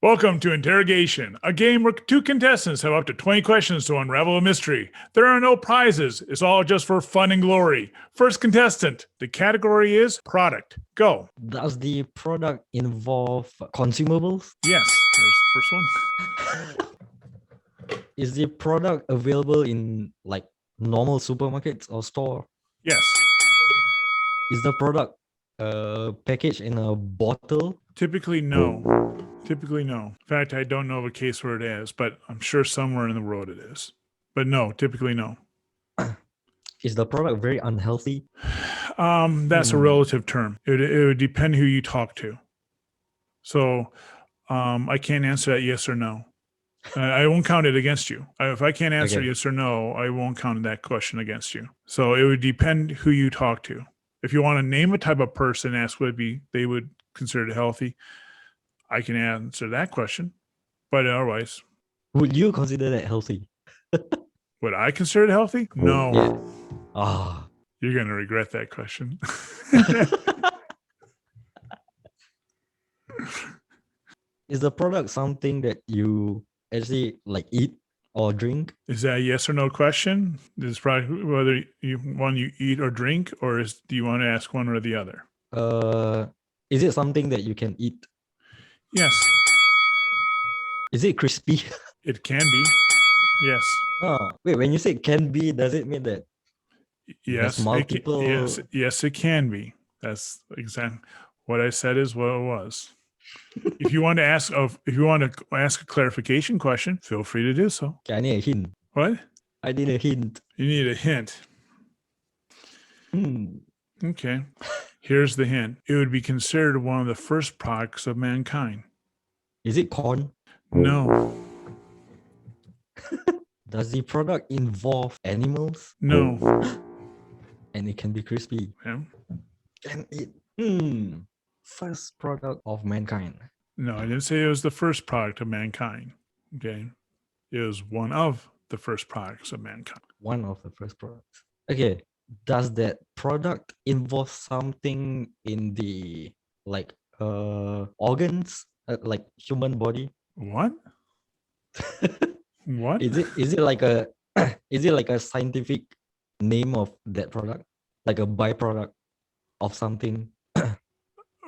Welcome to Interrogation, a game where two contestants have up to 20 questions to unravel a mystery. There are no prizes. It's all just for fun and glory. First contestant, the category is product. Go. Does the product involve consumables? Yes, there's the first one. Is the product available in like normal supermarkets or store? Yes. Is the product packaged in a bottle? Typically, no. Typically, no. In fact, I don't know of a case where it is, but I'm sure somewhere in the world it is. But no, typically, no. Is the product very unhealthy? That's a relative term. It would depend who you talk to. So I can't answer that yes or no. I won't count it against you. If I can't answer yes or no, I won't count that question against you. So it would depend who you talk to. If you want to name a type of person, ask would be they would consider it healthy. I can answer that question, but otherwise, would you consider that healthy? Would I consider it healthy? No. Yeah. You're gonna regret that question. Is the product something that you actually like eat or drink? Is that a yes or no question? This is probably whether you eat or drink, or do you want to ask one or the other? Is it something that you can eat? Yes. Is it crispy? It can be. Yes. Oh, wait, when you say can be, does it mean that yes, multiple? Yes, it can be. That's exactly what I said is what it was. If you want to ask a clarification question, feel free to do so. Okay, I need a hint. What? I need a hint. You need a hint. Okay. Here's the hint. It would be considered one of the first products of mankind. Is it corn? No. Does the product involve animals? No. And it can be crispy. Yeah. And it first product of mankind. No, I didn't say it was the first product of mankind. Okay. It was one of the first products of mankind. One of the first products. Okay. Does that product involve something in the like organs, like human body? What? What? Is it like a scientific name of that product, like a byproduct of something?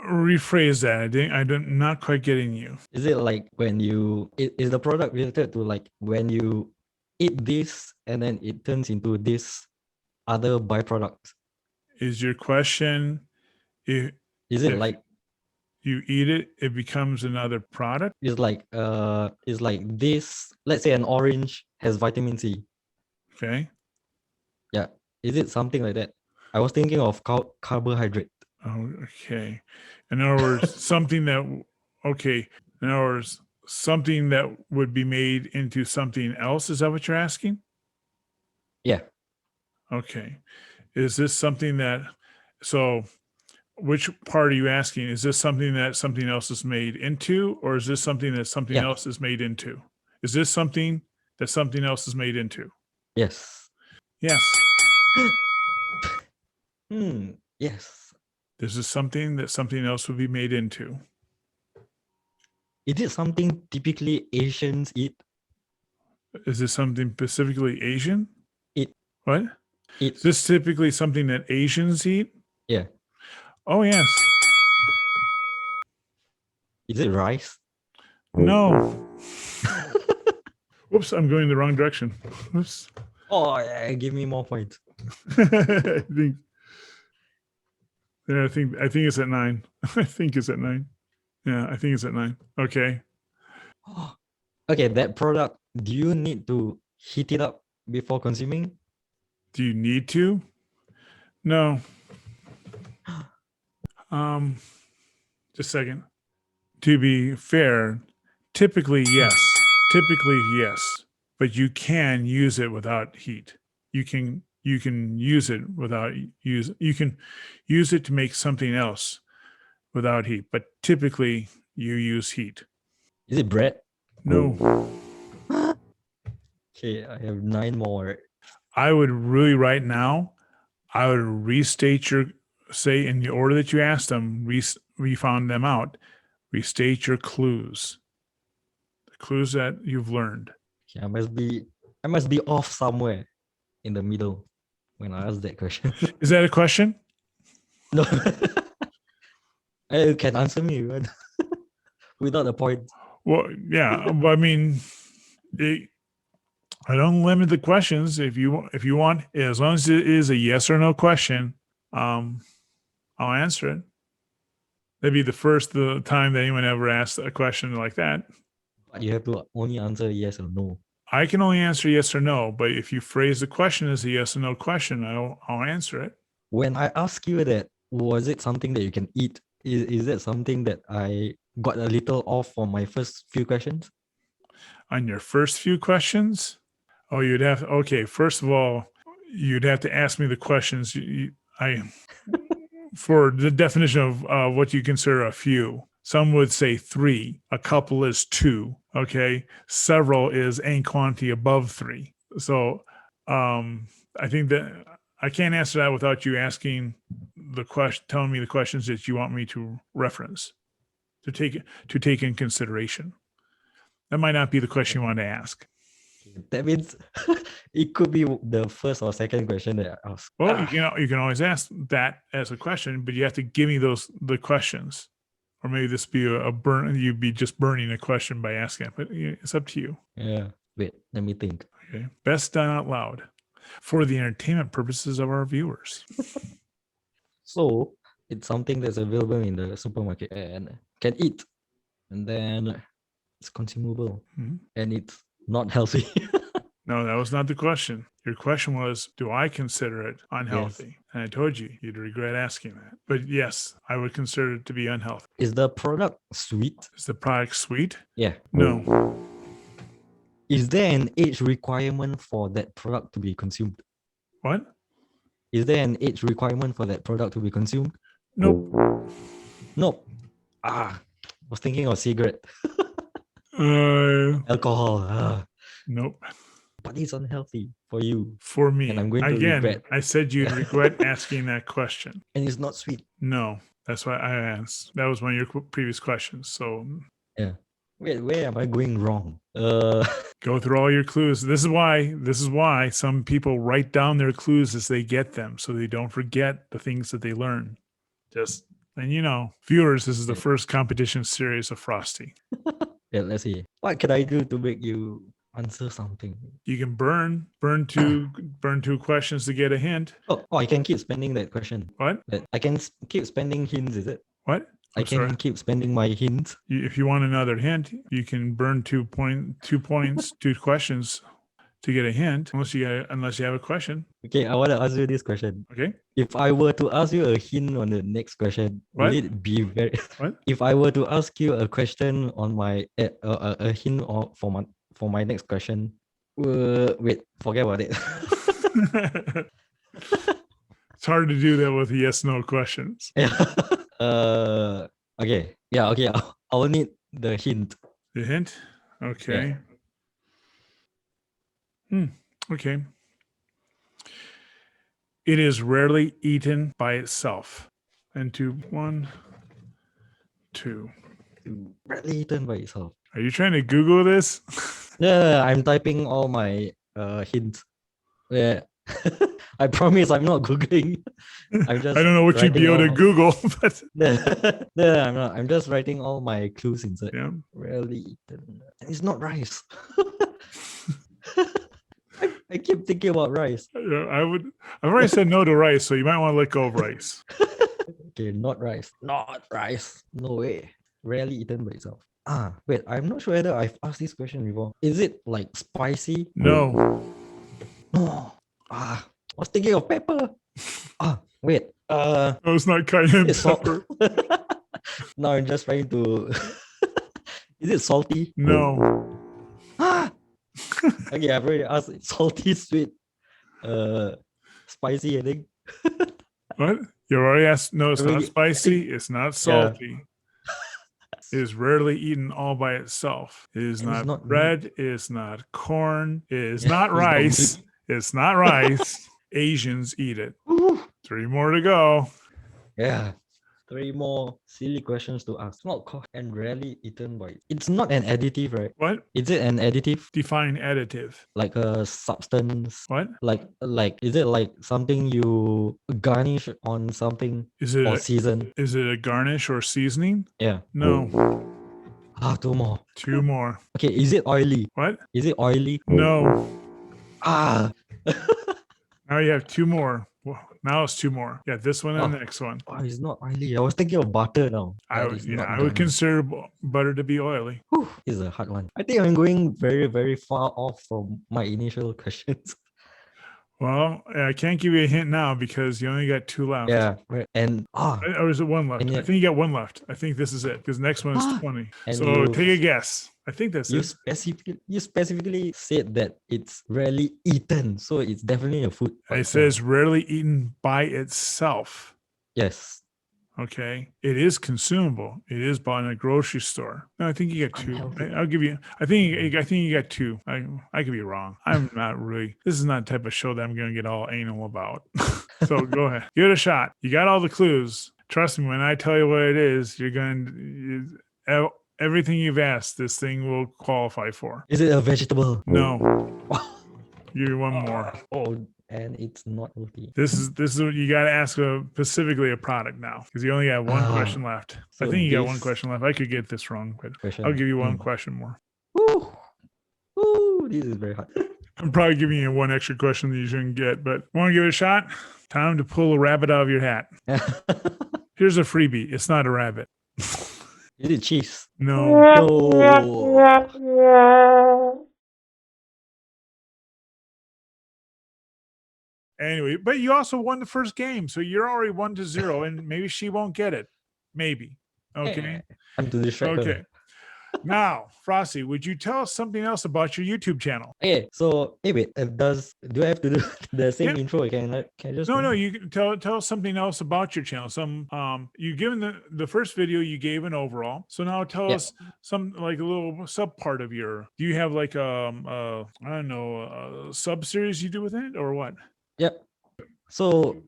Rephrase that. I'm not quite getting you. Is it like when is the product related to like when you eat this and then it turns into this other byproduct? Is your question is it like you eat it, it becomes another product? It's like this, let's say an orange has vitamin C. Okay. Yeah. Is it something like that? I was thinking of carbohydrate. Oh, okay. In other words, something that would be made into something else. Is that what you're asking? Yeah. Okay. Is this something that, so which part are you asking? Is this something that something else is made into, or is this something that something else is made into? Is this something that something else is made into? Yes. Yes. Yes. This is something that something else would be made into. Is it something typically Asians eat? Is this something specifically Asian? Eat. What? Eat. Is this typically something that Asians eat? Yeah. Oh, yes. Is it rice? No. Whoops, I'm going the wrong direction. Whoops. Oh, yeah, give me more points. I think it's at 9. I think it's at 9. Yeah, I think it's at 9. Okay. Okay, that product, do you need to heat it up before consuming? Do you need to? No. Just a second. To be fair, typically yes. But you can use it without heat. You can use it without you can use it to make something else without heat, but typically you use heat. Is it bread? No. Okay, I have 9 more. I would really right now, I would restate say in the order that you asked them, we found them out. Restate your clues. Clues that you've learned. Okay, I must be off somewhere in the middle when I ask that question. Is that a question? No. You can answer me right? Without a point. Well, yeah. I mean, I don't limit the questions. If you want, as long as it is a yes or no question, I'll answer it. That'd be the time that anyone ever asked a question like that. But you have to only answer yes or no. I can only answer yes or no, but if you phrase the question as a yes or no question, I'll answer it. When I ask you that, was it something that you can eat? Is that something that I got a little off for my first few questions? On your first few questions, first of all, you'd have to ask me the questions. For the definition of what you consider a few. Some would say 3. A couple is 2. Okay. Several is any quantity above 3. So I think that I can't answer that without you asking the question, telling me the questions that you want me to reference, to take in consideration. That might not be the question you want to ask. That means it could be the first or second question that I asked. Well, you can always ask that as a question, but you have to give me the questions. Or maybe this be a burn. You'd be just burning a question by asking it, but it's up to you. Yeah. Wait, let me think. Okay. Best done out loud for the entertainment purposes of our viewers. So it's something that's available in the supermarket and can eat, and then it's consumable, and it's not healthy. No, that was not the question. Your question was, do I consider it unhealthy? Yes. And I told you you'd regret asking that. But yes, I would consider it to be unhealthy. Is the product sweet? Is the product sweet? Yeah. No. Is there an age requirement for that product to be consumed? What? Is there an age requirement for that product to be consumed? Nope. Nope. I was thinking of cigarette. Alcohol. Nope. But it's unhealthy for you. For me. And I'm going to regret. I said you'd regret asking that question. And it's not sweet. No. That's why I asked. That was one of your previous questions. So yeah. Wait, where am I going wrong? Go through all your clues. This is why some people write down their clues as they get them, so they don't forget the things that they learn. And viewers, this is the first competition series of Frosty. Yeah, let's see. What can I do to make you answer something? You can burn two questions to get a hint. Oh, I can keep spending that question. What? I can keep spending hints, is it? What? I can keep spending my hints. If you want another hint, you can burn 2 points, 2 questions to get a hint, unless you have a question. Okay, I want to ask you this question. Okay. If I were to ask you a hint on the next question, will it be very? What? If I were to ask you a question on my a hint for my next question, wait, forget about it. It's hard to do that with yes/no questions. Yeah. Okay. Yeah. Okay. I will need the hint. The hint. Okay. Yeah. Okay. It is rarely eaten by itself. And 1, 2. Rarely eaten by itself. Are you trying to Google this? Yeah, I'm typing all my hints. Yeah. I promise I'm not Googling. I don't know what you'd be able to Google, but no, I'm not. I'm just writing all my clues inside. Yeah. Rarely eaten. And it's not rice. I keep thinking about rice. I've already said no to rice, so you might want to let go of rice. Okay, not rice. Not rice. No way. Rarely eaten by itself. Wait, I'm not sure whether I've asked this question before. Is it like spicy? No. No. I was thinking of pepper. Wait. No, it's not cayenne pepper. Now I'm just trying to. Is it salty? No. Okay, I've already asked. Salty, sweet, spicy. I think. What? You already asked. No, it's not spicy. It's not salty. Yeah. It is rarely eaten all by itself. It is not bread. It is not corn. It is not rice. It's not rice. Asians eat it. 3 more to go. Yeah. three more silly questions to ask. It's not caught and rarely eaten by. It's not an additive, right? What? Is it an additive? Define additive. Like a substance? What? Like is it like something you garnish on something Is it or season? is it a garnish or seasoning? Yeah. No. Two more. Two more. Okay, is it oily? What? Is it oily? No. Ah. Now you have two more. Well, now it's two more. Yeah, this one and the Oh. next one. Oh, it's not oily. I was thinking of butter now. I would consider butter to be oily. Whew, this is a hard one. I think I'm going very, very far off from my initial questions. Well, I can't give you a hint now because you only got two left. Yeah, right. And or is it one left? and I yet- think you got one left. I think this is it because the next one is 20. and So you- take a guess. I think that's you it. specifically said that it's rarely eaten, so it's definitely a food. It says rarely eaten by itself. Yes. Okay, it is consumable. It is bought in a grocery store. No, I think you got two. Unhealthy. I'll give you. I think you got two. I could be wrong. I'm not really. This is not the type of show that I'm going to get all anal about. So go ahead, give it a shot. You got all the clues. Trust me when I tell you what it is. You're going to everything you've asked. This thing will qualify for. Is it a vegetable? No. Give you one more. Oh, and it's not healthy. This is what you got to ask specifically a product now because you only got one question left. I so think you got one this question left. I could get this wrong, but question. I'll give you one question more. Woo. Woo, this is very hard. I'm probably giving you one extra question that you shouldn't get, but want to give it a shot? Time to pull a rabbit out of your hat. Here's a freebie. It's not a rabbit. Is it cheese? No. No. Anyway, but you also won the first game, so you're already 1-0, and maybe she won't get it. Maybe. Okay. I'm to distract her. Okay. Now, Frosty, would you tell us something else about your YouTube channel? Okay, so wait, do I have to do the same intro? Can I just No, you can tell us something else about your channel. Some you given the first video you gave an overall. So now tell us some like a little sub part of your. Do you have like I don't know a sub series you do with it or what? Yep. So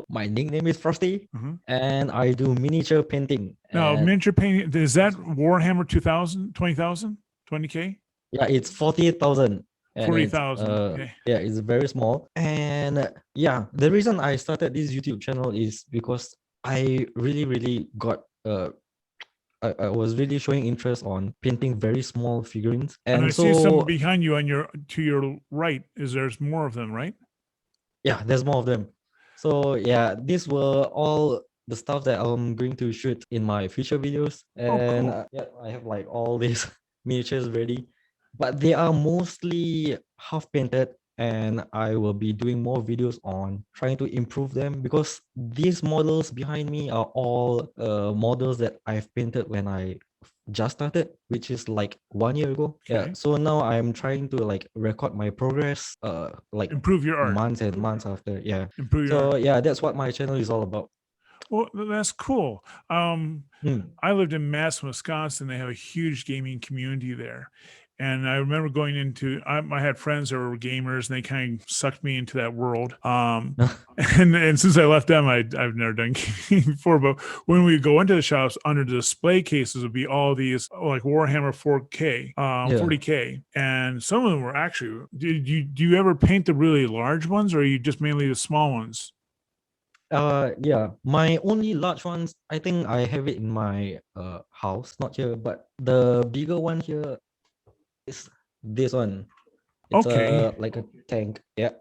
my nickname is Frosty, and I do miniature painting. Now, miniature painting, is that Warhammer 20,000, 20,000, 20K? Yeah, it's 48,000. 40,000. Okay. Yeah, it's very small. And yeah, the reason I started this YouTube channel is because I really got I was really showing interest on painting very small figurines. And I see some behind you to your right. There's more of them, right? Yeah, there's more of them. So yeah, these were all the stuff that I'm going to shoot in my future videos. And cool. yeah, I have like all these miniatures ready, but they are mostly half painted, and I will be doing more videos on trying to improve them because these models behind me are all models that I've painted when I just started, which is like 1 year ago. Okay. Yeah, so now I'm trying to like record my progress, like improve your art months and months after. Yeah, improve your art. Yeah, that's what my channel is all about. Well, that's cool. I lived in Madison, Wisconsin. They have a huge gaming community there. And I remember going into, I had friends that were gamers and they kind of sucked me into that world. And since I left them, I've never done gaming before. But when we go into the shops, under the display cases would be all these like Warhammer 4K, 40K. And some of them were actually, do you ever paint the really large ones or are you just mainly the small ones? Yeah, my only large ones, I think I have it in my house, not here, but the bigger one here is this one. It's like a tank. Yeah.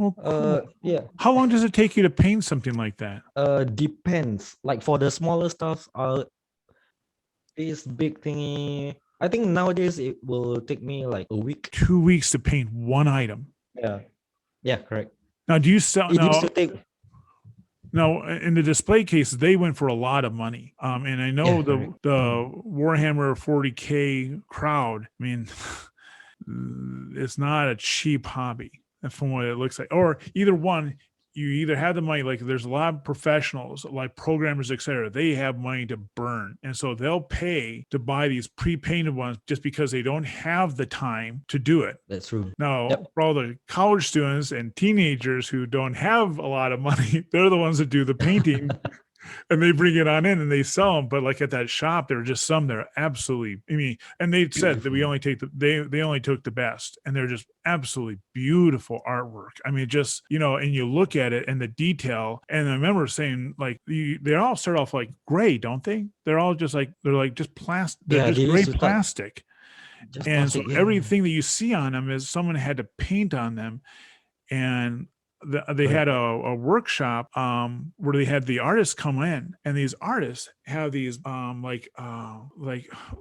Oh, cool. Yeah. How long does it take you to paint something like that? Depends. Like for the smaller stuff, this big thingy, I think nowadays it will take me like a week. 2 weeks to paint one item. Yeah. Yeah, correct. Now, do you sell? It used to take. Now, in the display cases, they went for a lot of money. And I know the Warhammer 40K crowd, I mean, it's not a cheap hobby from what it looks like. Or either one, you either have the money, like there's a lot of professionals, like programmers, etc. They have money to burn. And so they'll pay to buy these pre-painted ones just because they don't have the time to do it. That's true. Now, for all the college students and teenagers who don't have a lot of money, they're the ones that do the painting. and they bring it on in and they sell them. But like at that shop, there are just some that are absolutely, I mean, and they said that we only take they only took the best, and they're just absolutely beautiful artwork. I mean, just, you know, and you look at it and the detail. And I remember saying, like, they all start off like gray, don't they? They're all just like, they're like just plastic. They're Yeah, just they gray used to start plastic. just And so plastic. Yeah, everything that you see on them is someone had to paint on them. And they correct. had a workshop where they had the artists come in, and these artists have these like That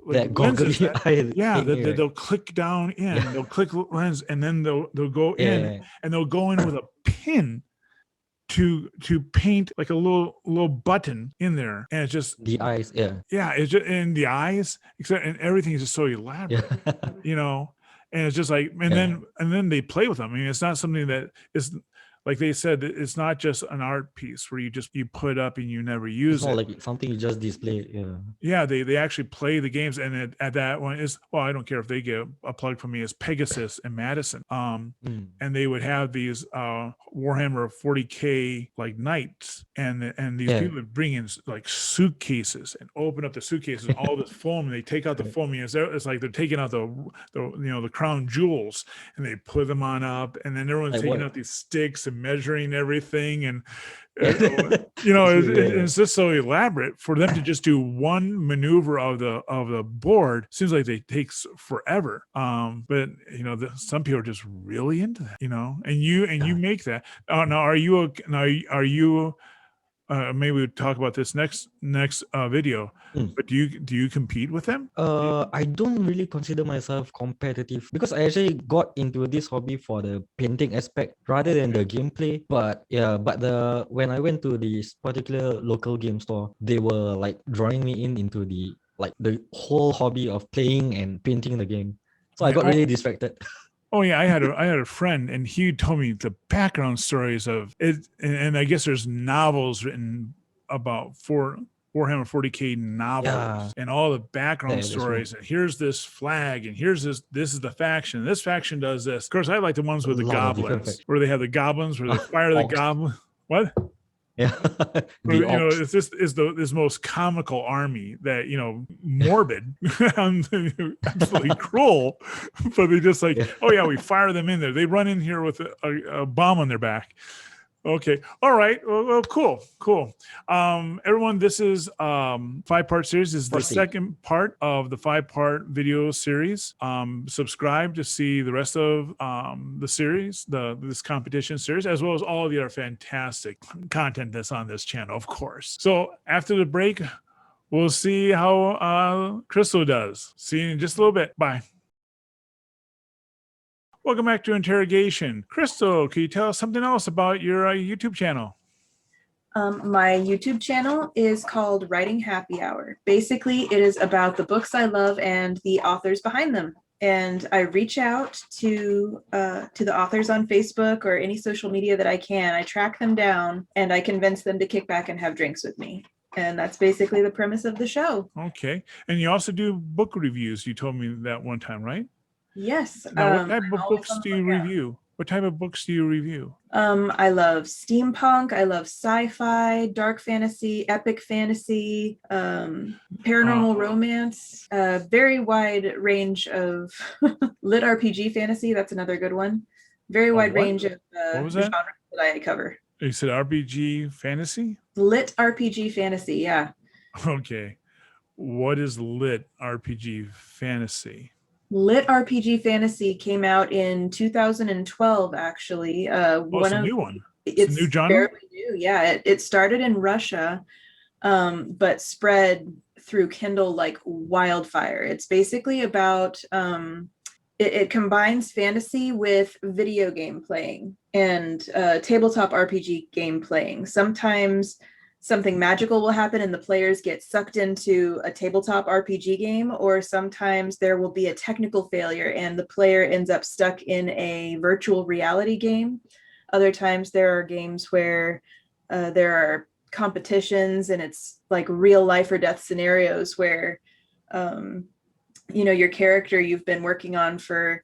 lenses goggly that, eye yeah, thingy, right? they'll click down in, Yeah, they'll click lens, and then they'll go in, yeah, and they'll go in with a pin to paint like a little button in there, and it's just, the eyes. Yeah, yeah, it's just in the eyes, except, and everything is just so elaborate, yeah, you know. And it's just like, and yeah. then they play with them. I mean, it's not something that is, like they said, it's not just an art piece where you put up and you never It's use not it. like something you just display. Yeah, Yeah, they actually play the games, and at that one is, well, I don't care if they get a plug from me, as Pegasus and Madison. mm, And they would have these Warhammer 40K like nights, and these yeah, people would bring in like suitcases and open up the suitcases, all this foam, and they take out the correct. foam. It's like they're taking out the the crown jewels, and they put them on up, and then everyone's Like taking what? out these sticks and measuring everything, and Yeah, you know, true. Yeah, it's just so elaborate for them to just do one maneuver of the board. Seems like they takes forever. But you know, some people are just really into that. You know, and you yeah. make that. Now, are you? Maybe we'll talk about this next video. Mm. But do you compete with them? I don't really consider myself competitive because I actually got into this hobby for the painting aspect rather than the gameplay. But yeah, but when I went to this particular local game store, they were like drawing me into the whole hobby of playing and painting the game. So I Yeah. got really distracted. Oh yeah, I had a friend, and he told me the background stories of it, and I guess there's novels written about Warhammer 40K novels, Yeah, and all the background that's true. stories. And here's this flag, and here's this is the faction. This faction does this. Of course, I like the ones A with the lot of different goblins, where they have the goblins, where they fire the orcs. goblin. What? Yeah, Where, the you know, orcs. it's just is this most comical army that, you know, morbid, absolutely cruel, but they just like, Yeah. oh yeah, we fire them in there. They run in here with a bomb on their back. Okay, all right, well, cool. Everyone, this is 5-part series. This is the Frosty. second part of the 5-part video series. Subscribe to see the rest of the series, this competition series, as well as all of the other fantastic content that's on this channel, of course. So after the break, we'll see how Crystal does. See you in just a little bit. Bye. Welcome back to Interrogation. Crystal, can you tell us something else about your YouTube channel? My YouTube channel is called Writing Happy Hour. Basically, it is about the books I love and the authors behind them. And I reach out to the authors on Facebook or any social media that I can. I track them down and I convince them to kick back and have drinks with me. And that's basically the premise of the show. Okay. And you also do book reviews. You told me that one time, right? Yes. Now, what type I'm of always books on do the you lookout. review? What type of books do you review? I love steampunk, I love sci-fi, dark fantasy, epic fantasy, paranormal romance, very wide range of lit RPG fantasy. That's another good one. Very wide what? range of What was the that? genres that I cover. You said RPG fantasy? Lit RPG fantasy, yeah. Okay. What is lit RPG fantasy? Lit RPG fantasy came out in 2012, actually. It's a new one. It's a new genre? fairly new, yeah. It started in Russia, but spread through Kindle like wildfire. It's basically about it combines fantasy with video game playing and tabletop RPG game playing. Sometimes something magical will happen and the players get sucked into a tabletop RPG game, or sometimes there will be a technical failure and the player ends up stuck in a virtual reality game. Other times there are games where there are competitions and it's like real life or death scenarios where you know, your character you've been working on for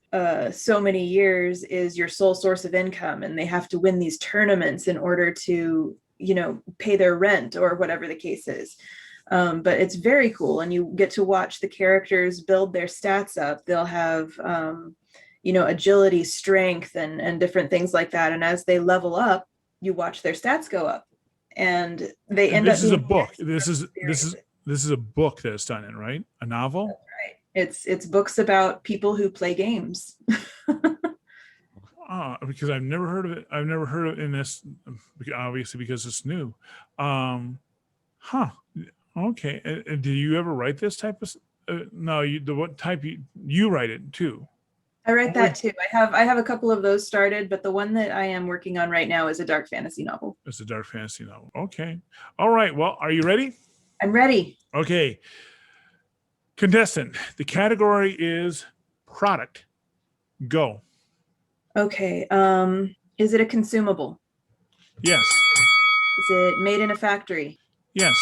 so many years is your sole source of income, and they have to win these tournaments in order to, pay their rent or whatever the case is. But it's very cool, and you get to watch the characters build their stats up. They'll have agility, strength, and different things like that. And as they level up, you watch their stats go up, and they end up. This is a book. This is a book that's done in, right? A novel. That's right. It's books about people who play games. Because I've never heard of it. I've never heard of it in this, obviously because it's new. Okay. And do you ever write this type of? No, what type you write it too? I write that too. I have a couple of those started, but the one that I am working on right now is a dark fantasy novel. It's a dark fantasy novel. Okay. All right. Well, are you ready? I'm ready. Okay. Contestant, the category is product. Go. Okay. Is it a consumable? Yes. Is it made in a factory? Yes.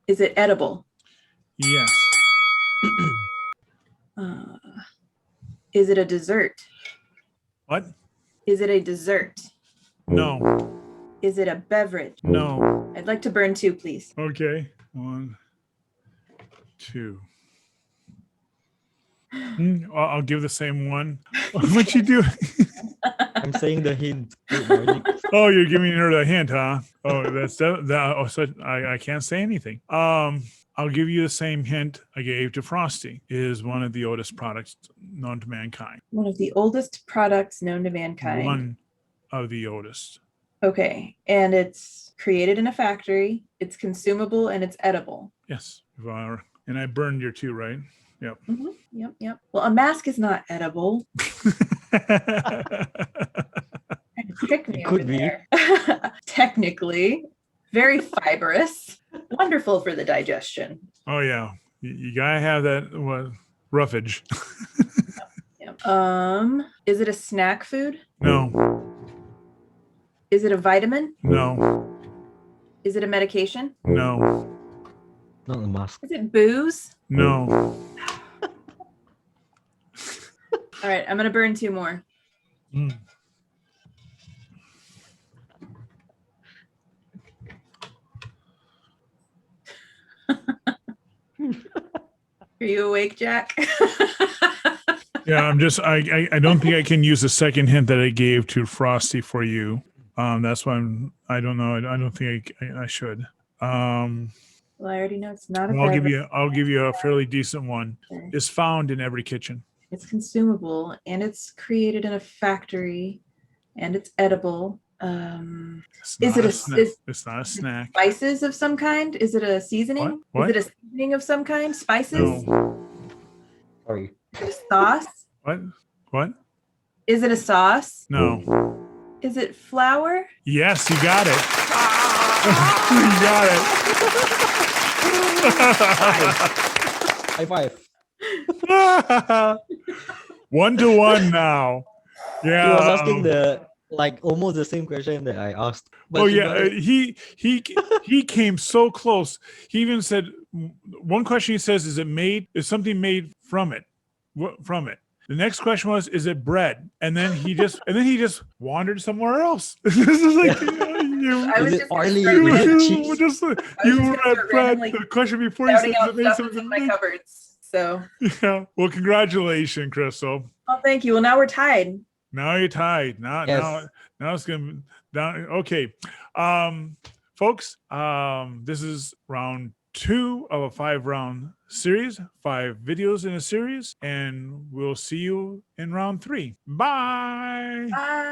Is it edible? Yes. Is it a dessert? What? Is it a dessert? No. Is it a beverage? No. I'd like to burn 2, please. Okay. 1, 2. I'll give the same one. What you do? I'm saying the hint. Oh, you're giving her the hint, huh? Oh, that's that. Oh, so I can't say anything. I'll give you the same hint I gave to Frosty. It is one of the oldest products known to mankind. One of the oldest products known to mankind. One of the oldest. Okay, and it's created in a factory. It's consumable and it's edible. Yes, and I burned your 2, right? Yep. Mm-hmm. Yep. Well, a mask is not edible. Trick me. It could be. Technically, very fibrous. Wonderful for the digestion. Oh yeah, you gotta have that roughage. Yep. Is it a snack food? No. Is it a vitamin? No. Is it a medication? No. Not a mask. Is it booze? No. All right, I'm gonna burn 2 more. Are you awake, Jack? Yeah, I don't think I can use the second hint that I gave to Frosty for you. That's why I don't know. I don't think I should. Well, I already know it's not a I'll give you a fairly decent one. Okay. It's found in every kitchen. It's consumable and it's created in a factory and it's edible. It's not a snack. Spices of some kind? Is it a seasoning? What? Is it a seasoning of some kind? Spices? No. Sorry. Is it a sauce? What? Is it a sauce? No. Is it flour? Yes, you got it. You got it. High five. 1-1 now. Yeah. He was asking almost the same question that I asked. Oh yeah, he came so close. He even said one question. He says, "Is something made from it? From it?" The next question was, "Is it bread?" And then he just wandered somewhere else. This is like Is it oily? you Is it cheese? were at bread. The question before you said, "Is it made something?" In my cupboards. So yeah. Well, congratulations, Crystal. Oh, thank you. Well, now we're tied. Now you're tied. Now it's gonna be down. Okay, folks. This is round 2 of a 5-round series, 5 videos in a series, and we'll see you in round 3. Bye. Bye.